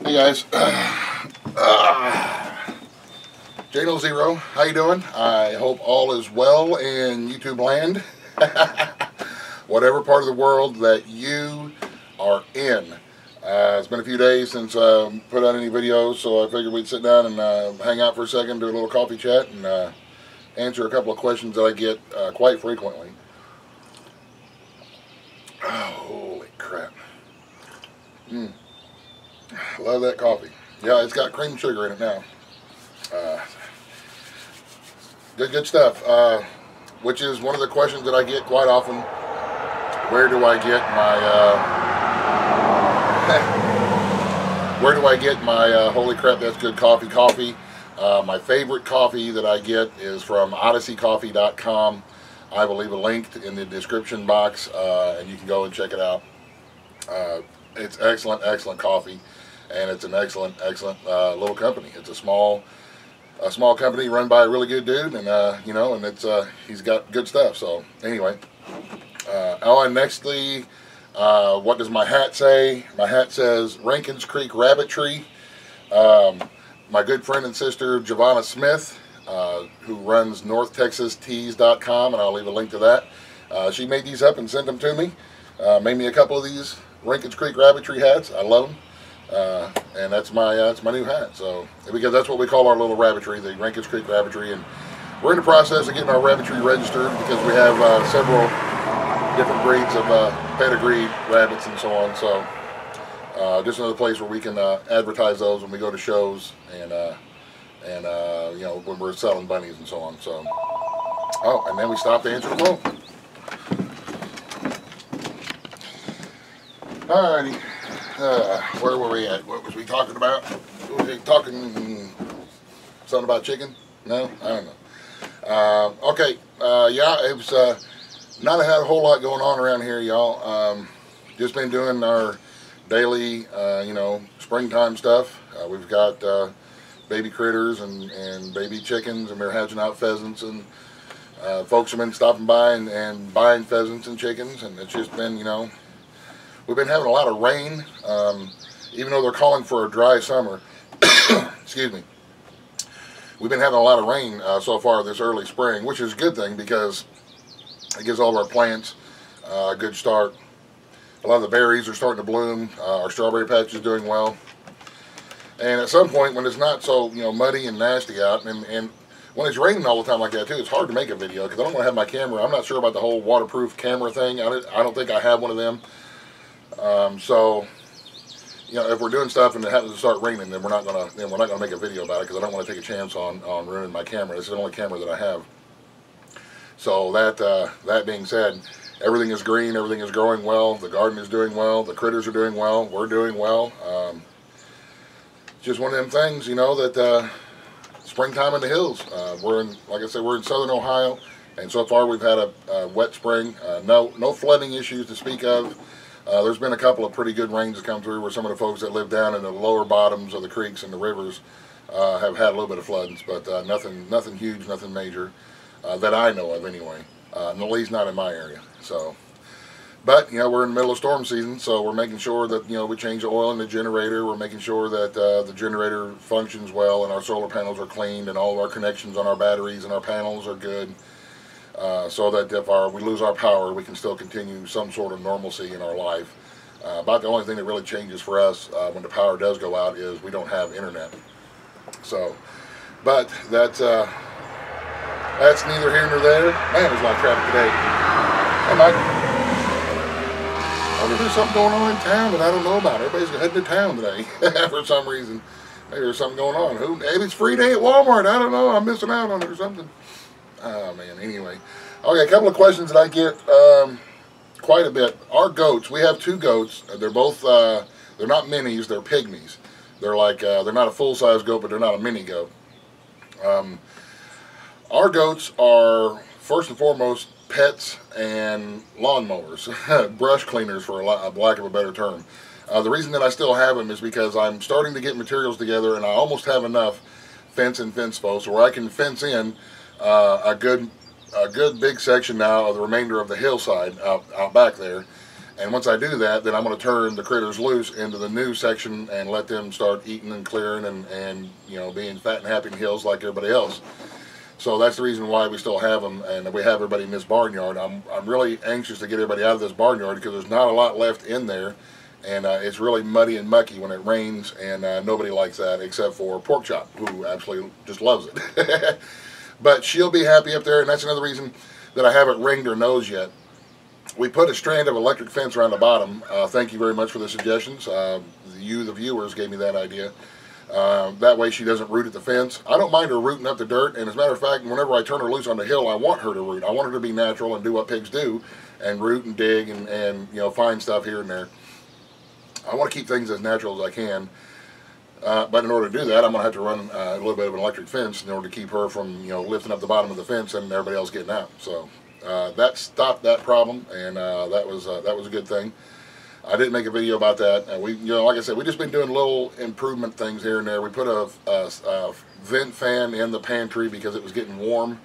Hey guys, J0, how you doing? I hope all is well in YouTube land. Whatever part of the world that you are in. It's been a few days since I put out any videos, so I figured we'd sit down and hang out for a second, do a little coffee chat, and answer a couple of questions that I get quite frequently. Oh, holy crap. I love that coffee. Yeah, it's got cream sugar in it now. Good stuff. Which is one of the questions that I get quite often. Where do I get my holy crap, that's good coffee? My favorite coffee that I get is from odysseycoffee.com. I will leave a link in the description box, and you can go and check it out. It's excellent coffee, and it's an excellent little company. It's a small company run by a really good dude, and you know, and it's he's got good stuff. So anyway, and nextly, what does my hat say? My hat says Rankins Creek Rabbit Tree. My good friend and sister Giovanna Smith, who runs NorthTexasTees.com, and I'll leave a link to that. She made these up and sent them to me. Made me a couple of these Rankins Creek Rabbit Tree hats. I love them. And that's my new hat. So because that's what we call our little rabbitry, the Rankins Creek Rabbitry, and we're in the process of getting our rabbitry registered because we have several different breeds of pedigree rabbits and so on. So just another place where we can advertise those when we go to shows and you know, when we're selling bunnies and so on. So and then we stopped to answer the phone. Alrighty. Where were we at? What was we talking about? Was we talking something about chicken? No? I don't know. Okay. Yeah, it was not had a whole lot going on around here, y'all. Just been doing our daily, you know, springtime stuff. We've got baby critters and baby chickens, and we're hatching out pheasants, and folks have been stopping by and buying pheasants and chickens, and it's just been, you know, we've been having a lot of rain, even though they're calling for a dry summer. Excuse me. We've been having a lot of rain so far this early spring, which is a good thing because it gives all of our plants a good start. A lot of the berries are starting to bloom. Our strawberry patch is doing well. And at some point, when it's not so, you know, muddy and nasty out, and when it's raining all the time like that too, it's hard to make a video because I don't want to have my camera. I'm not sure about the whole waterproof camera thing. I don't think I have one of them. So, you know, if we're doing stuff and it happens to start raining, then we're not gonna make a video about it because I don't want to take a chance on ruining my camera. This is the only camera that I have. So that being said, everything is green, everything is growing well, the garden is doing well, the critters are doing well, we're doing well. Just one of them things, you know, that springtime in the hills. We're in, like I said, we're in southern Ohio, and so far we've had a wet spring. No flooding issues to speak of. There's been a couple of pretty good rains that come through where some of the folks that live down in the lower bottoms of the creeks and the rivers have had a little bit of floodings, but nothing huge, nothing major that I know of anyway. At least not in my area. So, but you know, we're in the middle of storm season, so we're making sure that, you know, we change the oil in the generator. We're making sure that the generator functions well and our solar panels are cleaned and all of our connections on our batteries and our panels are good. So that if we lose our power, we can still continue some sort of normalcy in our life. About the only thing that really changes for us when the power does go out is we don't have internet. So, but that's neither here nor there. Man, there's a lot of traffic today. Hey, Mike. I wonder if there's something going on in town that I don't know about. Everybody's heading to town today for some reason. Maybe there's something going on. Maybe it's free day at Walmart. I don't know. I'm missing out on it or something. Oh man, anyway. Okay, a couple of questions that I get quite a bit. Our goats, we have two goats. They're both, they're not minis, they're pygmies. They're like, they're not a full-size goat, but they're not a mini goat. Our goats are, first and foremost, pets and lawnmowers, brush cleaners for lack of a better term. The reason that I still have them is because I'm starting to get materials together and I almost have enough fence and fence posts where I can fence in a good big section now of the remainder of the hillside out back there, And once I do that, then I'm going to turn the critters loose into the new section and let them start eating and clearing and you know, being fat and happy in the hills like everybody else. So that's the reason why we still have them, and we have everybody in this barnyard. I'm really anxious to get everybody out of this barnyard because there's not a lot left in there, and it's really muddy and mucky when it rains, and nobody likes that except for Pork Chop, who absolutely just loves it. But she'll be happy up there, and that's another reason that I haven't ringed her nose yet. We put a strand of electric fence around the bottom. Thank you very much for the suggestions. You, the viewers, gave me that idea. That way she doesn't root at the fence. I don't mind her rooting up the dirt, and as a matter of fact, whenever I turn her loose on the hill, I want her to root. I want her to be natural and do what pigs do, and root and dig and you know, find stuff here and there. I want to keep things as natural as I can. But in order to do that, I'm going to have to run a little bit of an electric fence in order to keep her from, you know, lifting up the bottom of the fence and everybody else getting out. So that stopped that problem, and that was a good thing. I didn't make a video about that. We, you know, like I said, we've just been doing little improvement things here and there. We put a vent fan in the pantry because it was getting warm,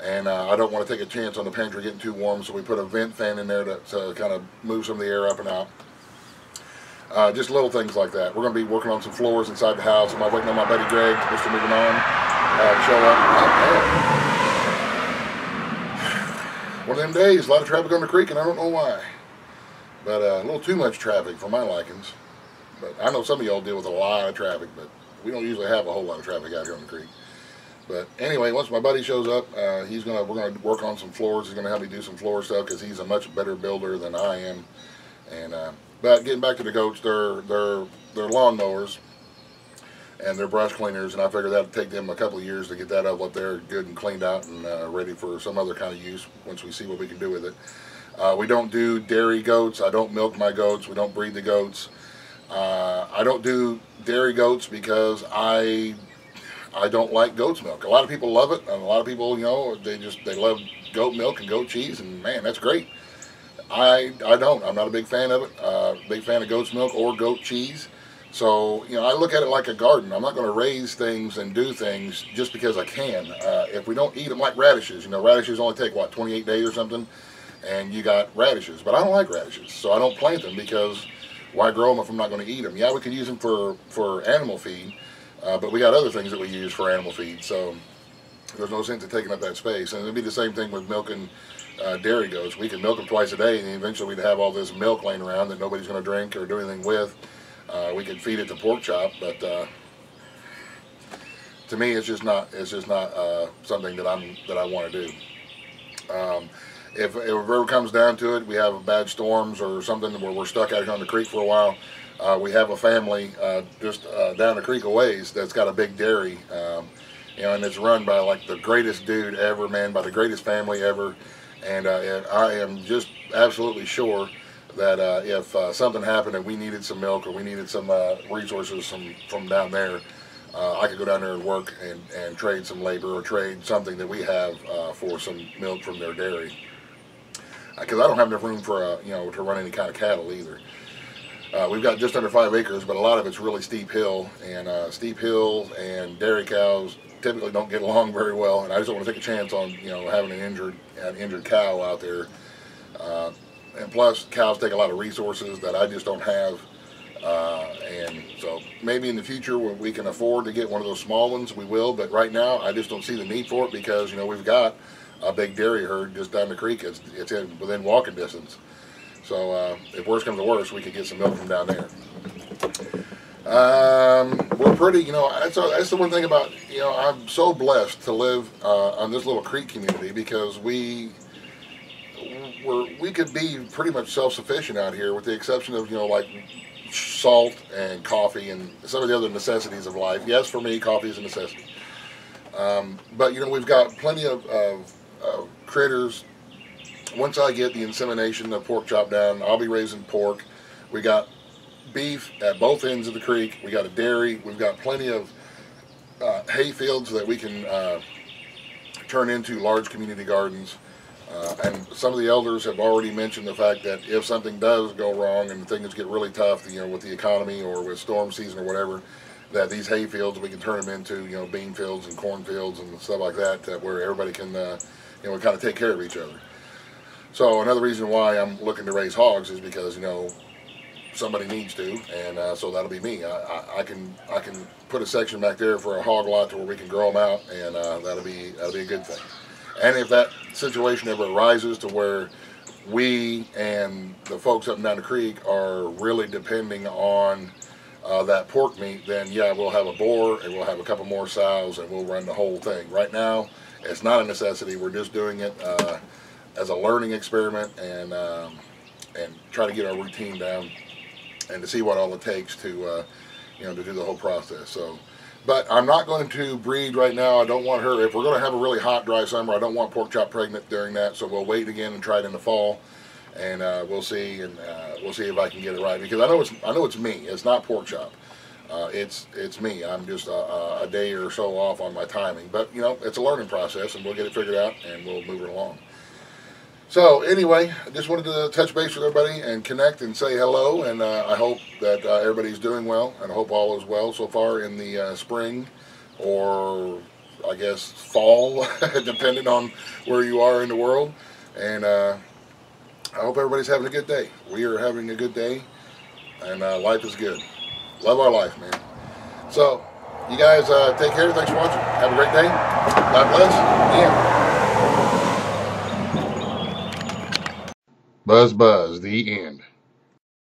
and I don't want to take a chance on the pantry getting too warm, so we put a vent fan in there to kind of move some of the air up and out. Just little things like that. We're going to be working on some floors inside the house. I'm waiting on my buddy Greg, Mr. Moving On, to show up. One of them days, a lot of traffic on the creek, and I don't know why. But a little too much traffic for my likings. But I know some of y'all deal with a lot of traffic, but we don't usually have a whole lot of traffic out here on the creek. But anyway, once my buddy shows up, we're going to work on some floors. He's going to help me do some floor stuff because he's a much better builder than I am. And but getting back to the goats, they're lawnmowers and they're brush cleaners, and I figured that'd take them a couple of years to get that up there good and cleaned out and ready for some other kind of use once we see what we can do with it. We don't do dairy goats. I don't milk my goats. We don't breed the goats. I don't do dairy goats because I don't like goat's milk. A lot of people love it, and a lot of people, you know, they love goat milk and goat cheese, and man, that's great. I don't. I'm not a big fan of it. Big fan of goat's milk or goat cheese. So, you know, I look at it like a garden. I'm not going to raise things and do things just because I can. If we don't eat them, like radishes, you know, radishes only take, what, 28 days or something? And you got radishes. But I don't like radishes, so I don't plant them because why grow them if I'm not going to eat them? Yeah, we can use them for animal feed, but we got other things that we use for animal feed, so there's no sense in taking up that space. And it'd be the same thing with milking dairy goats. We can milk them twice a day, and eventually we'd have all this milk laying around that nobody's going to drink or do anything with. We could feed it to Pork Chop, but to me, it's just not something that I want to do. If it ever comes down to it, we have bad storms or something where we're stuck out here on the creek for a while. We have a family just down the creek a ways that's got a big dairy, you know, and it's run by like the greatest dude ever, man, by the greatest family ever. And I am just absolutely sure that if something happened and we needed some milk or we needed some resources from down there, I could go down there and work and trade some labor or trade something that we have for some milk from their dairy. Because I don't have enough room for you know, to run any kind of cattle either. We've got just under 5 acres, but a lot of it's really steep hill, and dairy cows typically don't get along very well, and I just don't want to take a chance on, you know, having an injured cow out there. And plus, cows take a lot of resources that I just don't have, and so maybe in the future when we can afford to get one of those small ones, we will. But right now, I just don't see the need for it because, you know, we've got a big dairy herd just down the creek. It's within walking distance. So if worse comes to worse, we could get some milk from down there. We're pretty, you know, that's the one thing about, you know, I'm so blessed to live on this little creek community because we could be pretty much self-sufficient out here with the exception of, you know, like salt and coffee and some of the other necessities of life. Yes, for me, coffee is a necessity. But, you know, we've got plenty of critters. Once I get the insemination of Pork Chop down, I'll be raising pork. We got beef at both ends of the creek. We got a dairy. We've got plenty of hay fields that we can turn into large community gardens. And some of the elders have already mentioned the fact that if something does go wrong and things get really tough, you know, with the economy or with storm season or whatever, that these hay fields we can turn them into, you know, bean fields and corn fields and stuff like that, where everybody can, you know, kind of take care of each other. So another reason why I'm looking to raise hogs is because, you know, somebody needs to, and so that'll be me. I can put a section back there for a hog lot to where we can grow them out, and that'll be a good thing. And if that situation ever arises to where we and the folks up and down the creek are really depending on that pork meat, then yeah, we'll have a boar and we'll have a couple more sows and we'll run the whole thing. Right now, it's not a necessity. We're just doing it as a learning experiment and try to get our routine down and to see what all it takes to you know, to do the whole process. So, but I'm not going to breed right now. I don't want her. If we're going to have a really hot, dry summer, I don't want pork chop pregnant during that. So we'll wait again and try it in the fall, and we'll see. And we'll see if I can get it right, because I know it's me. It's not pork chop. It's me. I'm just a day or so off on my timing. But you know, it's a learning process, and we'll get it figured out, and we'll move it along. So anyway, I just wanted to touch base with everybody and connect and say hello, and I hope that everybody's doing well, and I hope all is well so far in the spring, or I guess fall, depending on where you are in the world. And I hope everybody's having a good day. We are having a good day, and life is good. Love our life, man. So you guys take care. Thanks for watching. Have a great day. God bless. Yeah. Buzz, buzz, the end.